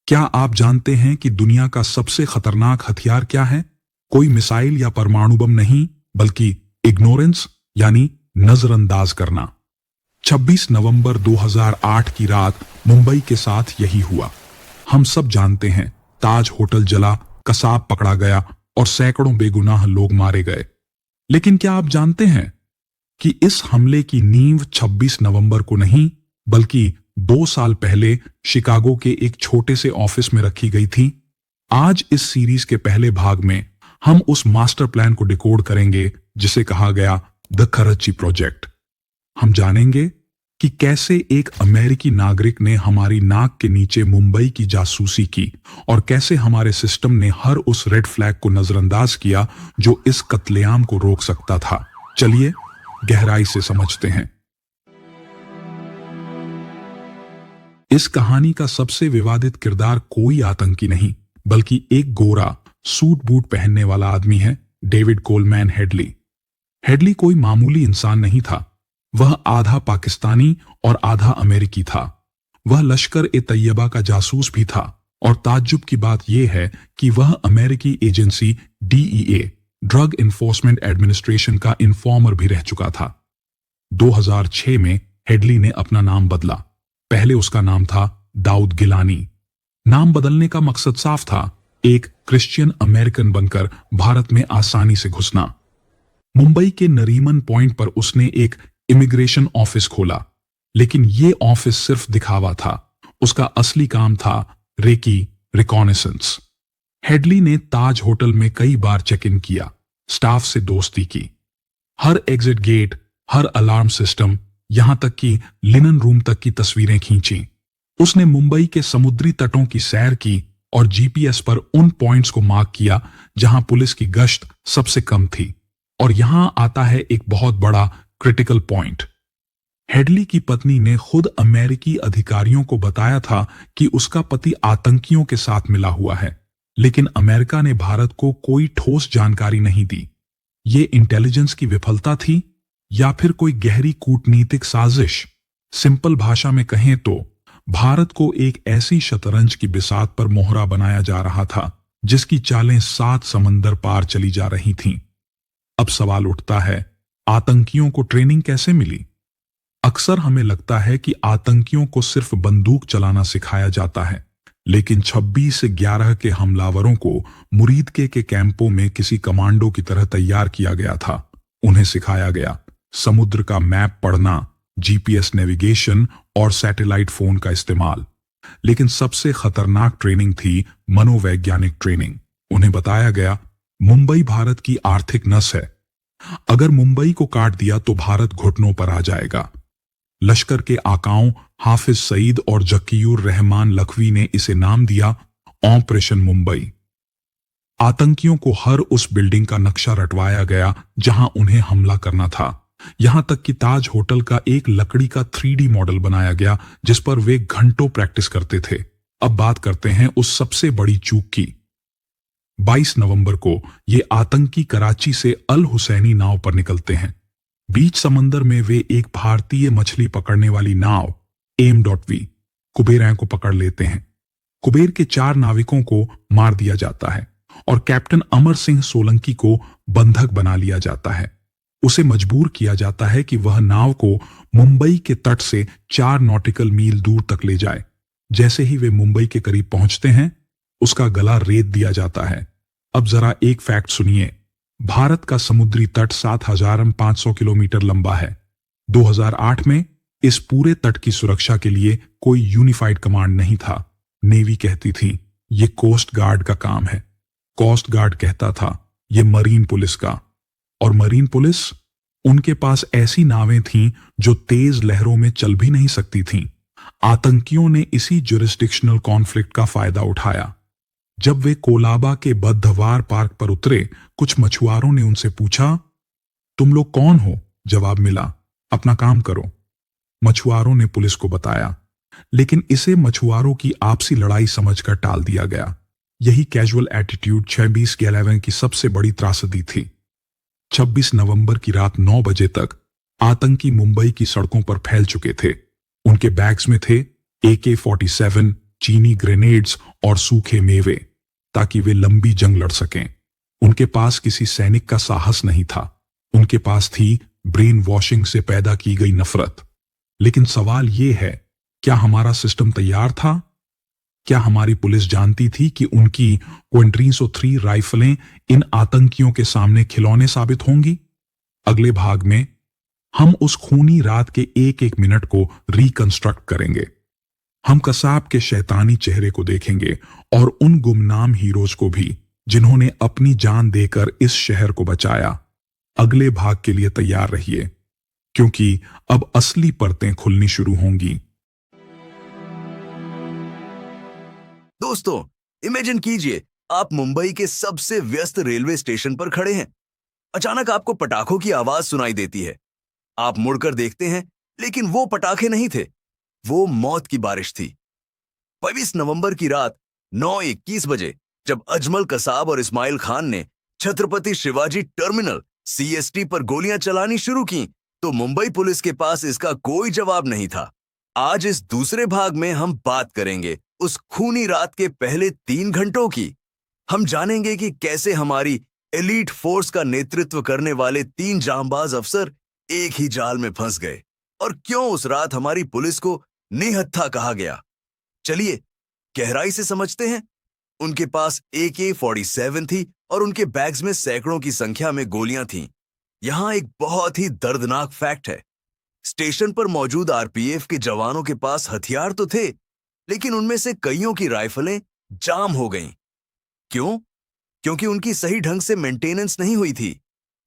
क्या आप जानते हैं कि दुनिया का सबसे खतरनाक हथियार क्या है? कोई मिसाइल या परमाणु बम नहीं, बल्कि इग्नोरेंस यानी नजरअंदाज करना। 26 नवंबर 2008 की रात मुंबई के साथ यही हुआ। हम सब जानते हैं, ताज होटल जला, कसाब पकड़ा गया और सैकड़ों बेगुनाह लोग मारे गए। लेकिन क्या आप जानते हैं कि इस हमले की नींव 26 नवंबर को नहीं, बल्कि 2 साल पहले शिकागो के एक छोटे से ऑफिस में रखी गई थी। आज इस सीरीज के पहले भाग में हम उस मास्टर प्लान को डिकोड करेंगे जिसे कहा गया द कराची प्रोजेक्ट। हम जानेंगे कि कैसे एक अमेरिकी नागरिक ने हमारी नाक के नीचे मुंबई की जासूसी की और कैसे हमारे सिस्टम ने हर उस रेड फ्लैग को नजरअंदाज किया जो इस कत्लेआम को रोक सकता था। चलिए गहराई से समझते हैं। इस कहानी का सबसे विवादित किरदार कोई आतंकी नहीं, बल्कि एक गोरा सूट बूट पहनने वाला आदमी है, डेविड कोलमैन हेडली। हेडली कोई मामूली इंसान नहीं था। वह आधा पाकिस्तानी और आधा अमेरिकी था। वह लश्कर ए तैयबा का जासूस भी था और ताज्जुब की बात यह है कि वह अमेरिकी agency DEA, drug enforcement administration का इन्फॉर्मर भी रह चुका था। 2006 में हेडली ने अपना नाम बदला। पहले उसका नाम था दाऊद गिलानी। नाम बदलने का मकसद साफ था, एक क्रिश्चियन अमेरिकन बनकर भारत में आसानी से घुसना। मुंबई के नरीमन पॉइंट पर उसने एक इमिग्रेशन ऑफिस खोला, लेकिन यह ऑफिस सिर्फ दिखावा था। उसका असली काम था रेकी रिकॉनेसेंस। हेडली ने ताज होटल में कई बार चेक इन किया, स्टाफ से दोस्ती की, हर एग्जिट गेट, हर अलार्म सिस्टम, यहां तक कि लिनन रूम तक की तस्वीरें खींची। उसने मुंबई के समुद्री तटों की सैर की और GPS पर उन पॉइंट्स को मार्क किया जहां पुलिस की गश्त सबसे कम थी। और यहां आता है एक बहुत बड़ा क्रिटिकल पॉइंट। हेडली की पत्नी ने खुद अमेरिकी अधिकारियों को बताया था कि उसका पति आतंकियों के साथ मिला हुआ है, लेकिन अमेरिका ने भारत को कोई ठोस जानकारी नहीं दी। ये इंटेलिजेंस की विफलता थी या फिर कोई गहरी कूटनीतिक साजिश? सिंपल भाषा में कहें तो भारत को एक ऐसी शतरंज की बिसात पर मोहरा बनाया जा रहा था जिसकी चालें 7 समंदर पार चली जा रही थीं। अब सवाल उठता है, आतंकियों को ट्रेनिंग कैसे मिली? अक्सर हमें लगता है कि आतंकियों को सिर्फ बंदूक चलाना सिखाया जाता है, लेकिन 26/11 के हमलावरों को मुरीदके के कैंपों में किसी कमांडो की तरह तैयार किया गया था। उन्हें सिखाया गया समुद्र का मैप पढ़ना, GPS नेविगेशन और सैटेलाइट फोन का इस्तेमाल। लेकिन सबसे खतरनाक ट्रेनिंग थी मनोवैज्ञानिक ट्रेनिंग। उन्हें बताया गया, मुंबई भारत की आर्थिक नस है। अगर मुंबई को काट दिया तो भारत घुटनों पर आ जाएगा। लश्कर के आकाओं हाफिज सईद और जकीयुर रहमान लखवी ने इसे नाम दिया ऑपरेशन मुंबई। आतंकियों को हर उस बिल्डिंग का नक्शा रटवाया गया जहां उन्हें हमला करना था। यहां तक कि ताज होटल का एक लकड़ी का 3D मॉडल बनाया गया जिस पर वे घंटों प्रैक्टिस करते थे। अब बात करते हैं उस सबसे बड़ी चूक की। 22 नवंबर को ये आतंकी कराची से अल हुसैनी नाव पर निकलते हैं। बीच समंदर में वे एक भारतीय मछली पकड़ने वाली नाव AIM.V कुबेर को पकड़ लेते हैं। कुबेर के 4 नाविकों को मार दिया जाता है और कैप्टन अमर सिंह सोलंकी को बंधक बना लिया जाता है। उसे मजबूर किया जाता है कि वह नाव को मुंबई के तट से 4 नॉटिकल मील दूर तक ले जाए। जैसे ही वे मुंबई के करीब पहुंचते हैं, उसका गला रेत दिया जाता है। अब जरा एक फैक्ट सुनिए, भारत का समुद्री तट 7,500 किलोमीटर लंबा है। 2008 में इस पूरे तट की सुरक्षा के लिए कोई यूनिफाइड कमांड नहीं था। नेवी कहती थी ये कोस्ट गार्ड का काम है, कोस्ट गार्ड कहता था ये मरीन पुलिस का। और मरीन पुलिस, उनके पास ऐसी नावें थीं जो तेज लहरों में चल भी नहीं सकती थीं। आतंकियों ने इसी जुरिस्डिक्शनल कॉन्फ्लिक्ट का फायदा उठाया। जब वे कोलाबा के बद्धवार पार्क पर उतरे, कुछ मछुआरों ने उनसे पूछा, तुम लोग कौन हो? जवाब मिला, अपना काम करो। मछुआरों ने पुलिस को बताया, लेकिन इसे मछुआरों की आपसी लड़ाई समझकर टाल दिया गया। यही कैजुअल एटीट्यूड 26/11 की सबसे बड़ी त्रासदी थी। 26 नवंबर की रात 9 बजे तक आतंकी मुंबई की सड़कों पर फैल चुके थे। उनके बैग्स में थे AK-47, चीनी ग्रेनेड्स और सूखे मेवे, ताकि वे लंबी जंग लड़ सकें। उनके पास किसी सैनिक का साहस नहीं था, उनके पास थी ब्रेन वॉशिंग से पैदा की गई नफरत। लेकिन सवाल यह है, क्या हमारा सिस्टम तैयार था? क्या हमारी पुलिस जानती थी कि उनकी क्विंट्रीन 103 राइफलें इन आतंकियों के सामने खिलौने साबित होंगी? अगले भाग में हम उस खूनी रात के एक एक मिनट को रिकंस्ट्रक्ट करेंगे। हम कसाब के शैतानी चेहरे को देखेंगे और उन गुमनाम हीरोज को भी, जिन्होंने अपनी जान देकर इस शहर को बचाया। अगले भाग के लिए तैयार रहिए, क्योंकि अब असली परतें खुलनी शुरू होंगी। दोस्तों, इमेजिन कीजिए आप मुंबई के सबसे व्यस्त रेलवे स्टेशन पर खड़े हैं। अचानक आपको पटाखों की आवाज सुनाई देती है। आप मुड़कर देखते हैं, लेकिन वो पटाखे नहीं थे, वो मौत की बारिश थी। 22 नवंबर की रात 9:21 बजे जब अजमल कसाब और इस्माइल खान ने छत्रपति शिवाजी टर्मिनल सीएसटी पर गोलियां चलानी शुरू की, तो मुंबई पुलिस के पास इसका कोई जवाब नहीं था। आज इस दूसरे भाग में हम बात करेंगे उस खूनी रात के पहले 3 घंटों की। हम जानेंगे कि कैसे हमारी एलीट फोर्स का नेतृत्व करने वाले 3 जांबाज अफसर एक ही जाल में फंस गए और क्यों उस रात हमारी पुलिस को निहत्था कहा गया। चलिए गहराई से समझते हैं। उनके पास AK-47 थी और उनके बैग्स में सैकड़ों की संख्या में गोलियां थीं। यहां एक बहुत ही दर्दनाक फैक्ट है। स्टेशन पर मौजूद आरपीएफ के जवानों के पास हथियार तो थे, लेकिन उनमें से कईयों की राइफलें जाम हो गईं। क्यों? क्योंकि उनकी सही ढंग से मेंटेनेंस नहीं हुई थी।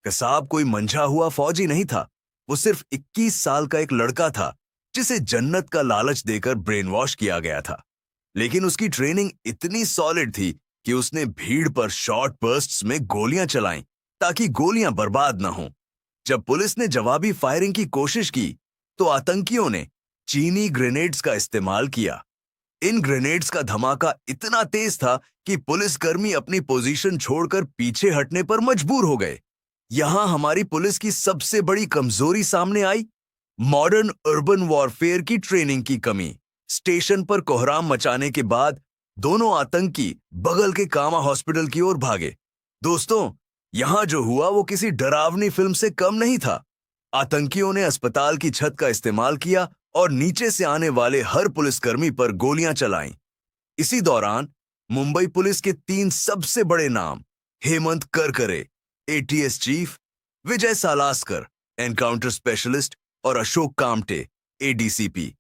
कसाब कोई मंझा हुआ फौजी नहीं था, वो सिर्फ 21 साल का एक लड़का था जिसे जन्नत का लालच देकर ब्रेन वॉश किया गया था। लेकिन उसकी ट्रेनिंग इतनी सॉलिड थी कि उसने भीड़ पर शॉर्ट बर्स्ट्स में गोलियां चलाईं ताकि गोलियां बर्बाद न हों। जब पुलिस ने जवाबी फायरिंग की कोशिश की, तो आतंकियों ने चीनी ग्रेनेड्स का इस्तेमाल किया। इन ग्रेनेड्स का धमाका इतना तेज था कि पुलिसकर्मी अपनी पोजीशन छोड़कर पीछे हटने पर मजबूर हो गए। यहां हमारी पुलिस की सबसे बड़ी कमजोरी सामने आई, मॉडर्न अर्बन वॉरफेयर की ट्रेनिंग की कमी। स्टेशन पर कोहराम मचाने के बाद दोनों आतंकी बगल के कामा हॉस्पिटल की ओर भागे। दोस्तों, यहां जो हुआ वो किसी डरावनी फिल्म से कम नहीं था। आतंकियों ने अस्पताल की छत का इस्तेमाल किया और नीचे से आने वाले हर पुलिसकर्मी पर गोलियां चलाईं। इसी दौरान मुंबई पुलिस के 3 सबसे बड़े नाम, हेमंत करकरे एटीएस चीफ, विजय सालास्कर एनकाउंटर स्पेशलिस्ट और अशोक कामटे एडीसीपी,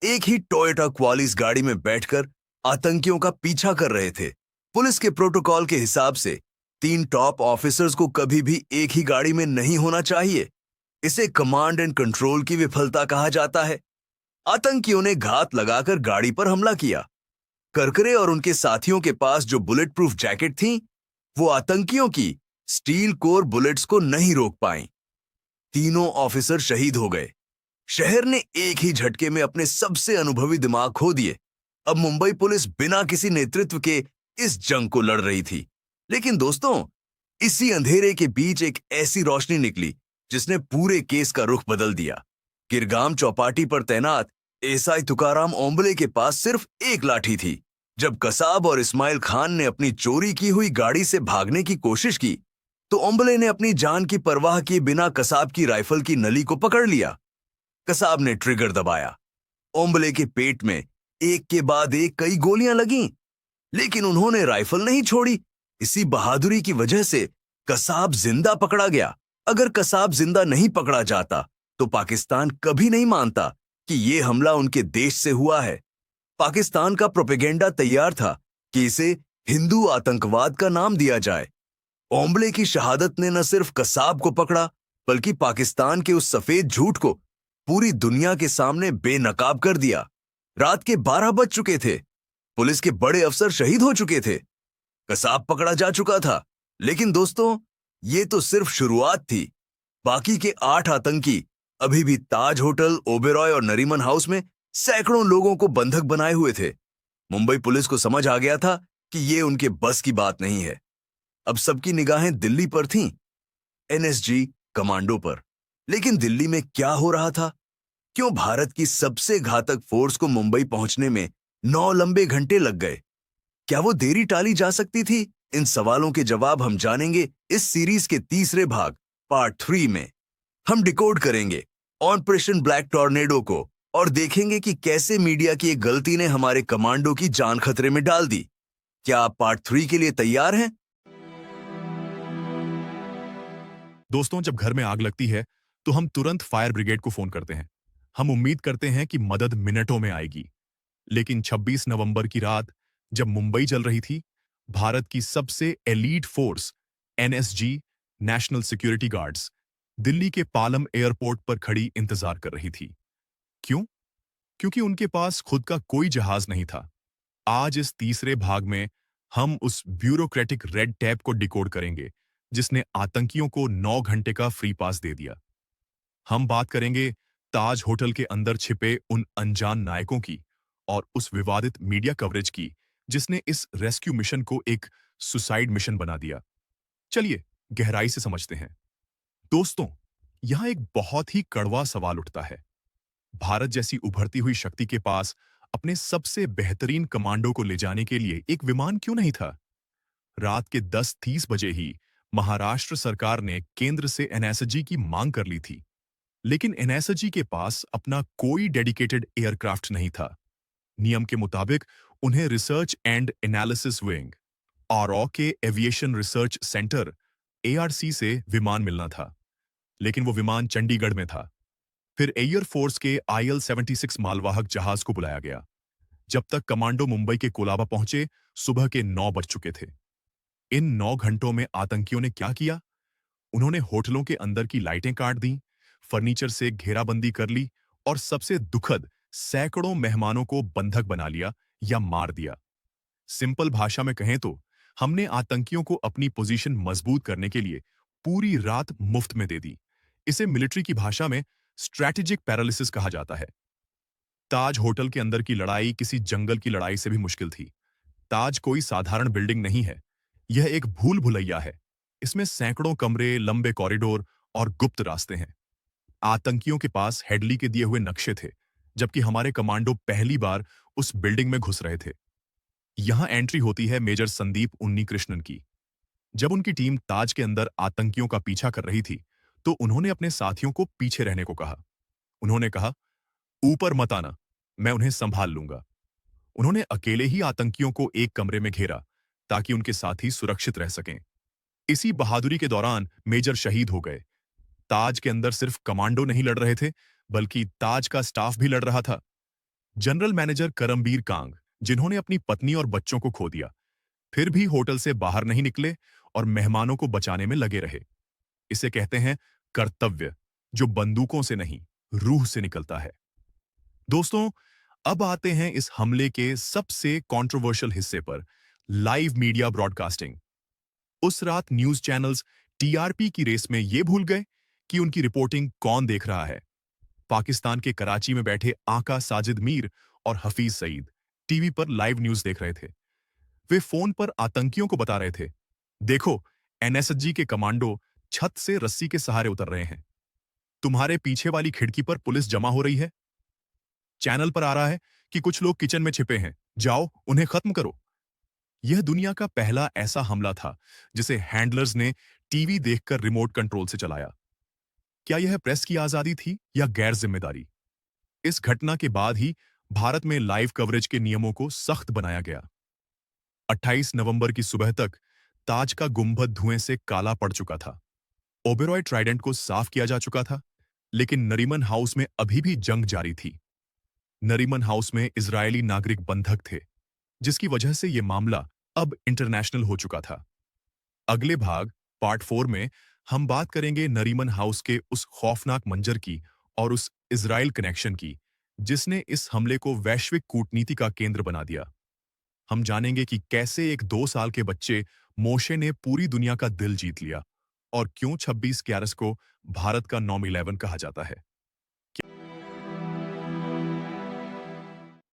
एक ही टोयोटा क्वालिस गाड़ी में बैठकर आतंकियों का पीछा कर रहे थे। पुलिस के प्रोटोकॉल के हिसाब से 3 टॉप ऑफिसर्स को कभी भी एक ही गाड़ी में नहीं होना चाहिए। इसे कमांड एंड कंट्रोल की विफलता कहा जाता है। आतंकियों ने घात लगाकर गाड़ी पर हमला किया। करकरे और उनके साथियों के पास जो बुलेट प्रूफ जैकेट थी, वो आतंकियों की स्टील कोर बुलेट्स को नहीं रोक पाई। तीनों ऑफिसर शहीद हो गए। शहर ने एक ही झटके में अपने सबसे अनुभवी दिमाग खो दिए। अब मुंबई पुलिस बिना किसी नेतृत्व के इस जंग को लड़ रही थी। लेकिन दोस्तों, इसी अंधेरे के बीच एक ऐसी रोशनी निकली जिसने पूरे केस का रुख बदल दिया। गिरगाम चौपाटी पर तैनात एसआई तुकाराम ओंबले के पास सिर्फ एक लाठी थी। जब कसाब और इस्माइल खान ने अपनी चोरी की हुई गाड़ी से भागने की कोशिश की, तो ओंबले ने अपनी जान की परवाह किए बिना कसाब की राइफल की नली को पकड़ लिया। कसाब ने ट्रिगर दबाया। ओंबले के पेट में एक के बाद एक कई गोलियां लगीं, लेकिन उन्होंने राइफल नहीं छोड़ी। इसी बहादुरी की वजह से कसाब जिंदा पकड़ा गया। अगर कसाब जिंदा नहीं पकड़ा जाता, तो पाकिस्तान कभी नहीं मानता कि ये हमला उनके देश से हुआ है। पाकिस्तान का प्रोपेगेंडा तैयार था कि इसे हिंदू आतंकवाद का नाम दिया जाए। ओंबले की शहादत ने न सिर्फ कसाब को पकड़ा, बल्कि पाकिस्तान के उस सफेद झूठ को पूरी दुनिया के सामने बेनकाब कर दिया। रात के 12 बज चुके थे। पुलिस के बड़े अफसर शहीद हो चुके थे। कसाब पकड़ा जा चुका था। लेकिन दोस्तों, ये तो सिर्फ शुरुआत थी। बाकी के 8 आतंकी अभी भी ताज होटल, ओबेरॉय और नरीमन हाउस में सैकड़ों लोगों को बंधक बनाए हुए थे। मुंबई पुलिस को समझ आ गया था कि ये उनके बस की बात नहीं है। अब सबकी निगाहें दिल्ली पर थीं, एनएसजी कमांडो पर। लेकिन दिल्ली में क्या हो रहा था? क्यों भारत की सबसे घातक फोर्स को मुंबई पहुंचने में 9 लंबे घंटे लग गए। क्या वो देरी टाली जा सकती थी? इन सवालों के जवाब हम जानेंगे इस सीरीज के तीसरे भाग पार्ट 3 में। हम डिकोड करेंगे ऑपरेशन ब्लैक टॉर्नेडो को और देखेंगे कि कैसे मीडिया की एक गलती ने हमारे कमांडो की जान खतरे में डाल दी। क्या आप पार्ट 3 के लिए तैयार हैं? दोस्तों, जब घर में आग लगती है तो हम तुरंत फायर ब्रिगेड को फोन करते हैं। हम उम्मीद करते हैं कि मदद मिनटों में आएगी। लेकिन 26 नवंबर की रात जब मुंबई जल रही थी, भारत की सबसे elite force NSG, national security guards, Delhi के पालम एयरपोर्ट पर खड़ी इंतजार कर रही थी। क्यों? क्योंकि उनके पास खुद का कोई जहाज नहीं था। आज इस तीसरे भाग में हम उस ब्यूरोक्रेटिक रेड टैप को डिकोड करेंगे जिसने आतंकियों को 9 घंटे का फ्री पास दे दिया। हम बात करेंगे ताज होटल के अंदर छिपे उन अनजान नायकों की और उस विवादित मीडिया कवरेज की जिसने इस रेस्क्यू मिशन को एक सुसाइड मिशन बना दिया। चलिए गहराई से समझते हैं। दोस्तों, यहां एक बहुत ही कड़वा सवाल उठता है। भारत जैसी उभरती हुई शक्ति के पास अपने सबसे बेहतरीन कमांडो को ले जाने के लिए एक विमान क्यों नहीं था? रात के 10:30 बजे ही महाराष्ट्र सरकार ने केंद्र से एनएसजी की मांग कर ली थी, लेकिन एनएसजी के पास अपना कोई डेडिकेटेड एयरक्राफ्ट नहीं था। नियम के मुताबिक उन्हें research and analysis wing RO के एविएशन रिसर्च सेंटर एआरसी से विमान मिलना था, लेकिन वो विमान चंडीगढ़ में था। फिर एयरफोर्स के IL-76 मालवाहक जहाज को बुलाया गया। जब तक कमांडो मुंबई के कोलाबा पहुंचे, सुबह के 9 बज चुके थे। इन 9 घंटों में आतंकियों ने क्या किया? उन्होंने होटलों के अंदर की लाइटें काट दी, फर्नीचर से घेराबंदी कर ली और सबसे दुखद, सैकड़ों मेहमानों को बंधक बना लिया या मार दिया। सिंपल भाषा में कहें तो हमने आतंकियों को अपनी पोजीशन मजबूत करने के लिए पूरी रात मुफ्त में दे दी। इसे मिलिट्री की भाषा में स्ट्रैटेजिक पैरालिसिस कहा जाता है। ताज होटल के अंदर की लड़ाई किसी जंगल की लड़ाई से भी मुश्किल थी। ताज कोई साधारण बिल्डिंग नहीं है, यह एक भूल भुलैया है। इसमें सैकड़ों कमरे, लंबे कॉरिडोर और गुप्त रास्ते हैं। आतंकियों के पास हेडली के दिए हुए नक्शे थे, जबकि हमारे कमांडो पहली बार उस बिल्डिंग में घुस रहे थे। यहां एंट्री होती है मेजर संदीप उन्नीकृष्णन की। जब उनकी टीम ताज के अंदर आतंकियों का पीछा कर रही थी, तो उन्होंने अपने साथियों को पीछे रहने को कहा। उन्होंने कहा, ऊपर मत आना, मैं उन्हें संभाल लूंगा। उन्होंने अकेले ही आतंकियों को एक कमरे में घेरा ताकि उनके साथी सुरक्षित रह सकें। इसी बहादुरी के दौरान मेजर शहीद हो गए। ताज के अंदर सिर्फ कमांडो नहीं लड़ रहे थे, बल्कि ताज का स्टाफ भी लड़ रहा था। जनरल मैनेजर करमबीर कांग, जिन्होंने अपनी पत्नी और बच्चों को खो दिया, फिर भी होटल से बाहर नहीं निकले और मेहमानों को बचाने में लगे रहे। इसे कहते हैं कर्तव्य, जो बंदूकों से नहीं, रूह से निकलता है। दोस्तों, अब आते हैं इस हमले के सबसे कंट्रोवर्शियल हिस्से पर, लाइव मीडिया ब्रॉडकास्टिंग। उस रात न्यूज चैनल्स टीआरपी की रेस में ये भूल गए कि उनकी रिपोर्टिंग कौन देख रहा है। पाकिस्तान के कराची में बैठे आका साजिद मीर और हफीज सईद टीवी पर लाइव न्यूज देख रहे थे। वे फोन पर आतंकियों को बता रहे थे, देखो, एनएसजी के कमांडो छत से रस्सी के सहारे उतर रहे हैं। तुम्हारे पीछे वाली खिड़की पर पुलिस जमा हो रही है। चैनल पर आ रहा है कि कुछ लोग किचन में छिपे हैं, जाओ उन्हें खत्म करो। यह दुनिया का पहला ऐसा हमला था जिसे हैंडलर्स ने टीवी देखकर रिमोट कंट्रोल से चलाया। क्या यह प्रेस की आजादी थी या गैर जिम्मेदारी? इस घटना के बाद ही भारत में लाइव कवरेज के नियमों को सख्त बनाया गया। 28 नवंबर की सुबह तक ताज का गुंबद धुएं से काला पड़ चुका था। ओबेरॉय ट्राइडेंट को साफ किया जा चुका था, लेकिन नरीमन हाउस में अभी भी जंग जारी थी। नरीमन हाउस में इजरायली नागरिक बंधक थे, जिसकी वजह से यह मामला अब इंटरनेशनल हो चुका था। अगले भाग पार्ट 4 में हम बात करेंगे नरीमन हाउस के उस खौफनाक मंजर की और उस इजराइल कनेक्शन की, जिसने इस हमले को वैश्विक कूटनीति का केंद्र बना दिया। हम जानेंगे कि कैसे एक 2 साल के बच्चे मोशे ने पूरी दुनिया का दिल जीत लिया और क्यों 26 क्यारस को भारत का 9/11 कहा जाता है।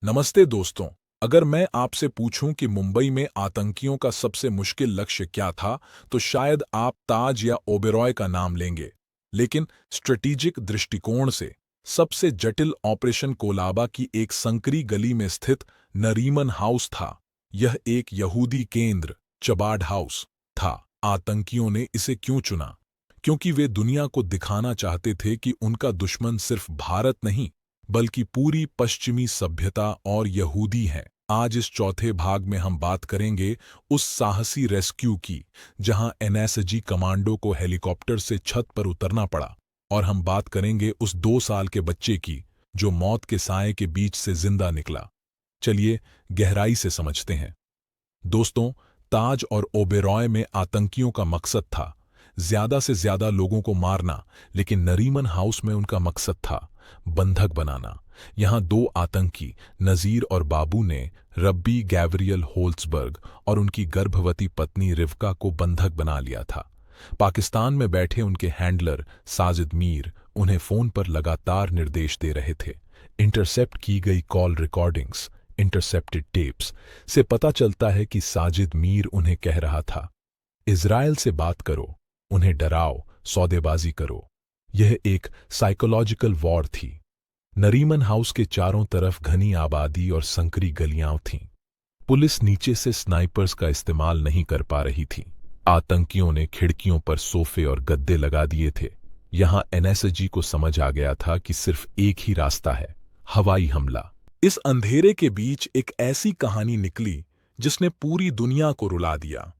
नमस्ते दोस्तों, अगर मैं आपसे पूछूं कि मुंबई में आतंकियों का सबसे मुश्किल लक्ष्य क्या था, तो शायद आप ताज या ओबेरॉय का नाम लेंगे। लेकिन स्ट्रेटेजिक दृष्टिकोण से सबसे जटिल ऑपरेशन कोलाबा की एक संकरी गली में स्थित नरीमन हाउस था। यह एक यहूदी केंद्र, चबाड हाउस, था। आतंकियों ने इसे क्यों चुना? क्योंकि वे दुनिया को दिखाना चाहते थे कि उनका दुश्मन सिर्फ भारत नहीं, बल्कि पूरी पश्चिमी सभ्यता और यहूदी है। आज इस चौथे भाग में हम बात करेंगे उस साहसी रेस्क्यू की, जहां एनएसजी कमांडो को हेलीकॉप्टर से छत पर उतरना पड़ा, और हम बात करेंगे उस 2 साल के बच्चे की जो मौत के साए के बीच से जिंदा निकला। चलिए गहराई से समझते हैं। दोस्तों, ताज और ओबेरॉय में आतंकियों का मकसद था ज्यादा से ज्यादा लोगों को मारना, लेकिन नरीमन हाउस में उनका मकसद था बंधक बनाना। यहां 2 आतंकी, नजीर और बाबू ने रब्बी गैब्रियल होल्सबर्ग और उनकी गर्भवती पत्नी रिवका को बंधक बना लिया था। पाकिस्तान में बैठे उनके हैंडलर साजिद मीर उन्हें फोन पर लगातार निर्देश दे रहे थे। इंटरसेप्ट की गई कॉल रिकॉर्डिंग्स, इंटरसेप्टेड टेप्स से पता चलता है कि साजिद मीर उन्हें कह रहा था, इजराइल से बात करो, उन्हें डराओ, सौदेबाजी करो। यह एक साइकोलॉजिकल वॉर थी। नरीमन हाउस के चारों तरफ घनी आबादी और संकरी गलियां थीं। पुलिस नीचे से स्नाइपर्स का इस्तेमाल नहीं कर पा रही थी। आतंकियों ने खिड़कियों पर सोफे और गद्दे लगा दिए थे। यहां एनएसजी को समझ आ गया था कि सिर्फ एक ही रास्ता है, हवाई हमला। इस अंधेरे के बीच एक ऐसी कहानी निकली जिसने पूरी दुनिया को रुला दिया।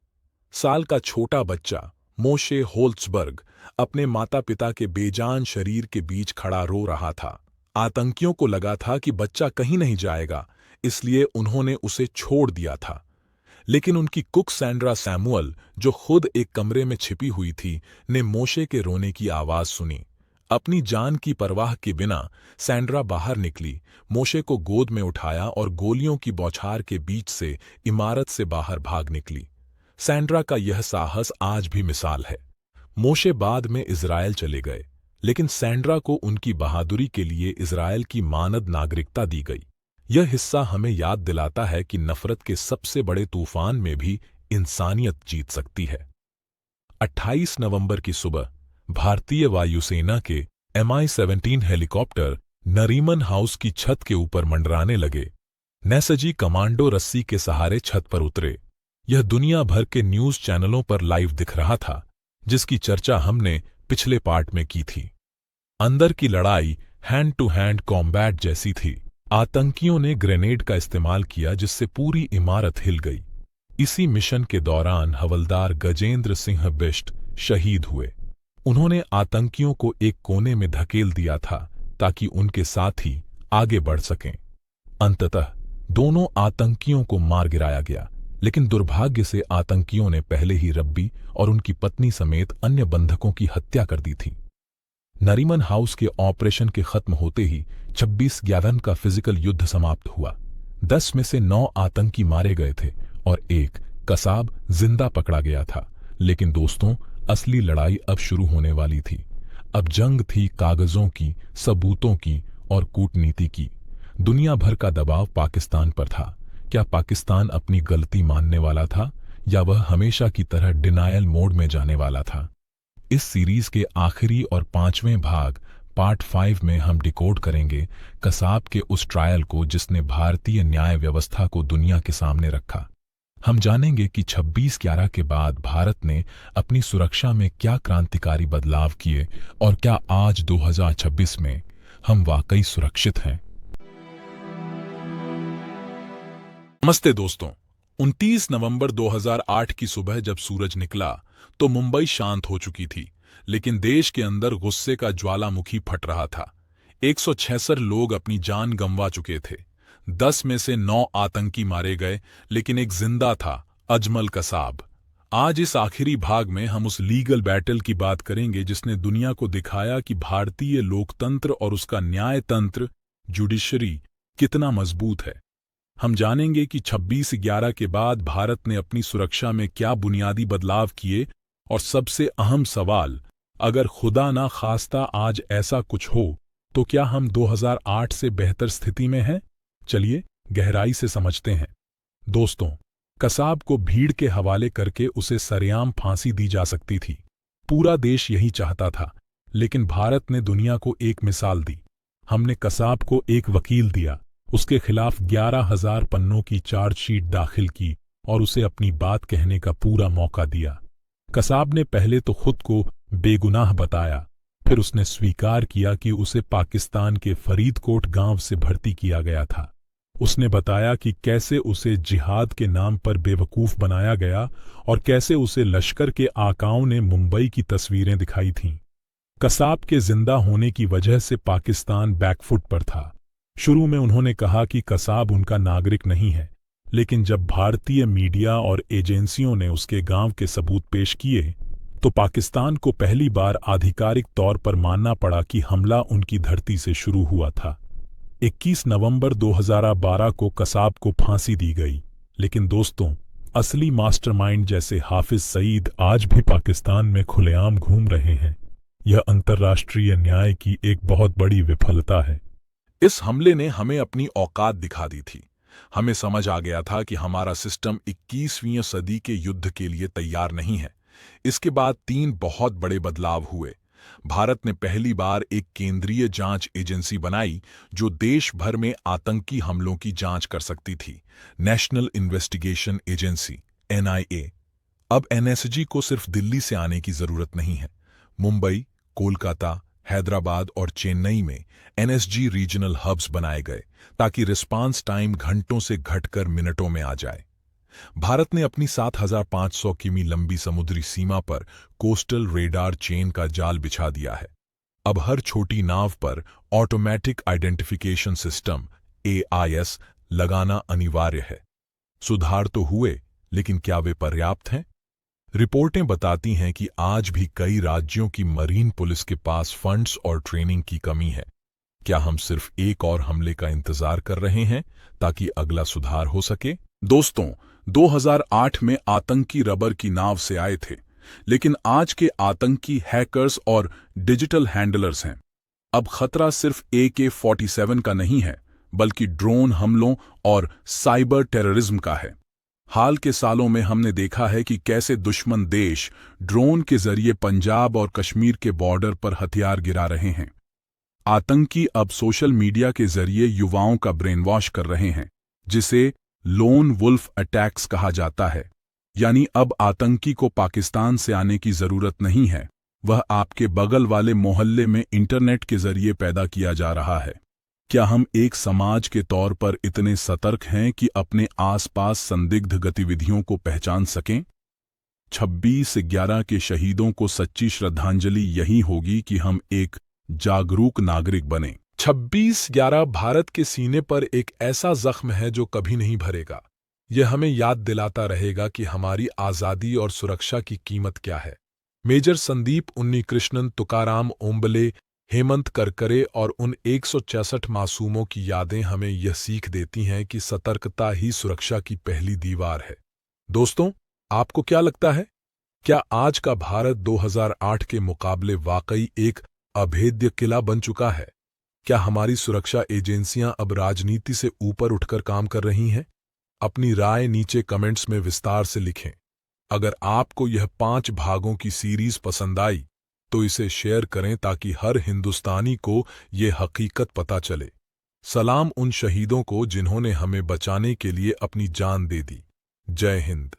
साल का छोटा बच्चा मोशे होल्सबर्ग अपने माता पिता के बेजान शरीर के बीच खड़ा रो रहा था। आतंकियों को लगा था कि बच्चा कहीं नहीं जाएगा, इसलिए उन्होंने उसे छोड़ दिया था। लेकिन उनकी कुक सैंड्रा सैमुअल, जो खुद एक कमरे में छिपी हुई थी, ने मोशे के रोने की आवाज सुनी। अपनी जान की परवाह के बिना सैंड्रा बाहर निकली, मोशे को गोद में उठाया और गोलियों की बौछार के बीच से इमारत से बाहर भाग निकली। सैंड्रा का यह साहस आज भी मिसाल है। मोशे बाद में इजराइल चले गए, लेकिन सैंड्रा को उनकी बहादुरी के लिए इजराइल की मानद नागरिकता दी गई। यह हिस्सा हमें याद दिलाता है कि नफरत के सबसे बड़े तूफान में भी इंसानियत जीत सकती है। 28 नवंबर की सुबह भारतीय वायुसेना के MI-17 हेलीकॉप्टर नरीमन हाउस की छत के ऊपर मंडराने लगे। एनएसजी कमांडो रस्सी के सहारे छत पर उतरे। यह दुनिया भर के न्यूज चैनलों पर लाइव दिख रहा था, जिसकी चर्चा हमने पिछले पार्ट में की थी। अंदर की लड़ाई हैंड टू हैंड कॉम्बैट जैसी थी। आतंकियों ने ग्रेनेड का इस्तेमाल किया, जिससे पूरी इमारत हिल गई। इसी मिशन के दौरान हवलदार गजेंद्र सिंह बिष्ट शहीद हुए। उन्होंने आतंकियों को एक कोने में धकेल दिया था ताकि उनके साथी आगे बढ़ सकें। अंततः दोनों आतंकियों को मार गिराया गया, लेकिन दुर्भाग्य से आतंकियों ने पहले ही रब्बी और उनकी पत्नी समेत अन्य बंधकों की हत्या कर दी थी। नरीमन हाउस के ऑपरेशन के खत्म होते ही 26/11 का फिजिकल युद्ध समाप्त हुआ। 10 में से 9 आतंकी मारे गए थे और एक कसाब जिंदा पकड़ा गया था। लेकिन दोस्तों, असली लड़ाई अब शुरू होने वाली थी। अब जंग थी कागजों की, सबूतों की और कूटनीति की। दुनिया भर का दबाव पाकिस्तान पर था। क्या पाकिस्तान अपनी गलती मानने वाला था, या वह हमेशा की तरह डिनायल मोड में जाने वाला था? इस सीरीज के आखिरी और 5वें भाग पार्ट 5 में हम डिकोड करेंगे कसाब के उस ट्रायल को जिसने भारतीय न्याय व्यवस्था को दुनिया के सामने रखा। हम जानेंगे कि 26/11 के बाद भारत ने अपनी सुरक्षा में क्या क्रांतिकारी बदलाव किए और क्या आज 2026 में हम वाकई सुरक्षित हैं। नमस्ते दोस्तों, 29 नवंबर 2008 की सुबह जब सूरज निकला तो मुंबई शांत हो चुकी थी, लेकिन देश के अंदर गुस्से का ज्वालामुखी फट रहा था। 166 लोग अपनी जान गंवा चुके थे। 10 में से 9 आतंकी मारे गए, लेकिन एक जिंदा था, अजमल कसाब। आज इस आखिरी भाग में हम उस लीगल बैटल की बात करेंगे जिसने दुनिया को दिखाया कि भारतीय लोकतंत्र और उसका न्याय तंत्र, जुडिशरी, कितना मजबूत है। हम जानेंगे कि 26/11 के बाद भारत ने अपनी सुरक्षा में क्या बुनियादी बदलाव किए, और सबसे अहम सवाल, अगर खुदा ना खास्ता आज ऐसा कुछ हो तो क्या हम 2008 से बेहतर स्थिति में हैं? चलिए गहराई से समझते हैं। दोस्तों, कसाब को भीड़ के हवाले करके उसे सरेआम फांसी दी जा सकती थी। पूरा देश यही चाहता था, लेकिन भारत ने दुनिया को एक मिसाल दी। हमने कसाब को एक वकील दिया, उसके खिलाफ 11,000 पन्नों की चार्जशीट दाखिल की और उसे अपनी बात कहने का पूरा मौका दिया। कसाब ने पहले तो खुद को बेगुनाह बताया, फिर उसने स्वीकार किया कि उसे पाकिस्तान के फरीदकोट गांव से भर्ती किया गया था। उसने बताया कि कैसे उसे जिहाद के नाम पर बेवकूफ बनाया गया और कैसे उसे लश्कर के आकाओं ने मुंबई की तस्वीरें दिखाई थीं। कसाब के जिंदा होने की वजह से पाकिस्तान बैकफुट पर था। शुरू में उन्होंने कहा कि कसाब उनका नागरिक नहीं है, लेकिन जब भारतीय मीडिया और एजेंसियों ने उसके गांव के सबूत पेश किए तो पाकिस्तान को पहली बार आधिकारिक तौर पर मानना पड़ा कि हमला उनकी धरती से शुरू हुआ था। 21 नवंबर 2012 को कसाब को फांसी दी गई, लेकिन दोस्तों, असली मास्टरमाइंड जैसे हाफिज सईद आज भी पाकिस्तान में खुलेआम घूम रहे हैं। यह अंतर्राष्ट्रीय न्याय की एक बहुत बड़ी विफलता है। इस हमले ने हमें अपनी औकात दिखा दी थी। हमें समझ आ गया था कि हमारा सिस्टम 21वीं सदी के युद्ध के लिए तैयार नहीं है। इसके बाद 3 बहुत बड़े बदलाव हुए। भारत ने पहली बार एक केंद्रीय जांच एजेंसी बनाई जो देश भर में आतंकी हमलों की जांच कर सकती थी, नेशनल इन्वेस्टिगेशन एजेंसी NIA। अब NSG को सिर्फ दिल्ली से आने की जरूरत नहीं है। मुंबई, कोलकाता, हैदराबाद और चेन्नई में NSG रीजनल हब्स बनाए गए ताकि रिस्पांस टाइम घंटों से घटकर मिनटों में आ जाए। भारत ने अपनी 7,500 किमी लंबी समुद्री सीमा पर कोस्टल रेडार चेन का जाल बिछा दिया है। अब हर छोटी नाव पर ऑटोमेटिक आइडेंटिफिकेशन सिस्टम AIS लगाना अनिवार्य है। सुधार तो हुए, लेकिन क्या वे पर्याप्त हैं? रिपोर्टें बताती हैं कि आज भी कई राज्यों की मरीन पुलिस के पास फंड्स और ट्रेनिंग की कमी है। क्या हम सिर्फ एक और हमले का इंतजार कर रहे हैं ताकि अगला सुधार हो सके? दोस्तों, 2008 में आतंकी रबर की नाव से आए थे, लेकिन आज के आतंकी हैकर्स और डिजिटल हैंडलर्स हैं। अब खतरा सिर्फ AK-47 का नहीं है, बल्कि ड्रोन हमलों और साइबर टेररिज्म का है। हाल के सालों में हमने देखा है कि कैसे दुश्मन देश ड्रोन के जरिए पंजाब और कश्मीर के बॉर्डर पर हथियार गिरा रहे हैं। आतंकी अब सोशल मीडिया के जरिए युवाओं का ब्रेन वॉश कर रहे हैं, जिसे लोन वुल्फ अटैक्स कहा जाता है। यानी अब आतंकी को पाकिस्तान से आने की जरूरत नहीं है, वह आपके बगल वाले मोहल्ले में इंटरनेट के जरिए पैदा किया जा रहा है। क्या हम एक समाज के तौर पर इतने सतर्क हैं कि अपने आसपास संदिग्ध गतिविधियों को पहचान सकें? 26/11 के शहीदों को सच्ची श्रद्धांजलि यही होगी कि हम एक जागरूक नागरिक बने। 26/11 भारत के सीने पर एक ऐसा जख्म है जो कभी नहीं भरेगा। यह हमें याद दिलाता रहेगा कि हमारी आज़ादी और सुरक्षा की कीमत क्या है। मेजर संदीप उन्नीकृष्णन, तुकाराम ओंबले, हेमंत करकरे और उन 166 मासूमों की यादें हमें यह सीख देती हैं कि सतर्कता ही सुरक्षा की पहली दीवार है। दोस्तों, आपको क्या लगता है? क्या आज का भारत 2008 के मुकाबले वाकई एक अभेद्य किला बन चुका है? क्या हमारी सुरक्षा एजेंसियां अब राजनीति से ऊपर उठकर काम कर रही हैं? अपनी राय नीचे कमेंट्स में विस्तार से लिखें। अगर आपको यह 5 भागों की सीरीज पसंद आई तो इसे शेयर करें ताकि हर हिंदुस्तानी को यह हकीकत पता चले। सलाम उन शहीदों को जिन्होंने हमें बचाने के लिए अपनी जान दे दी। जय हिंद।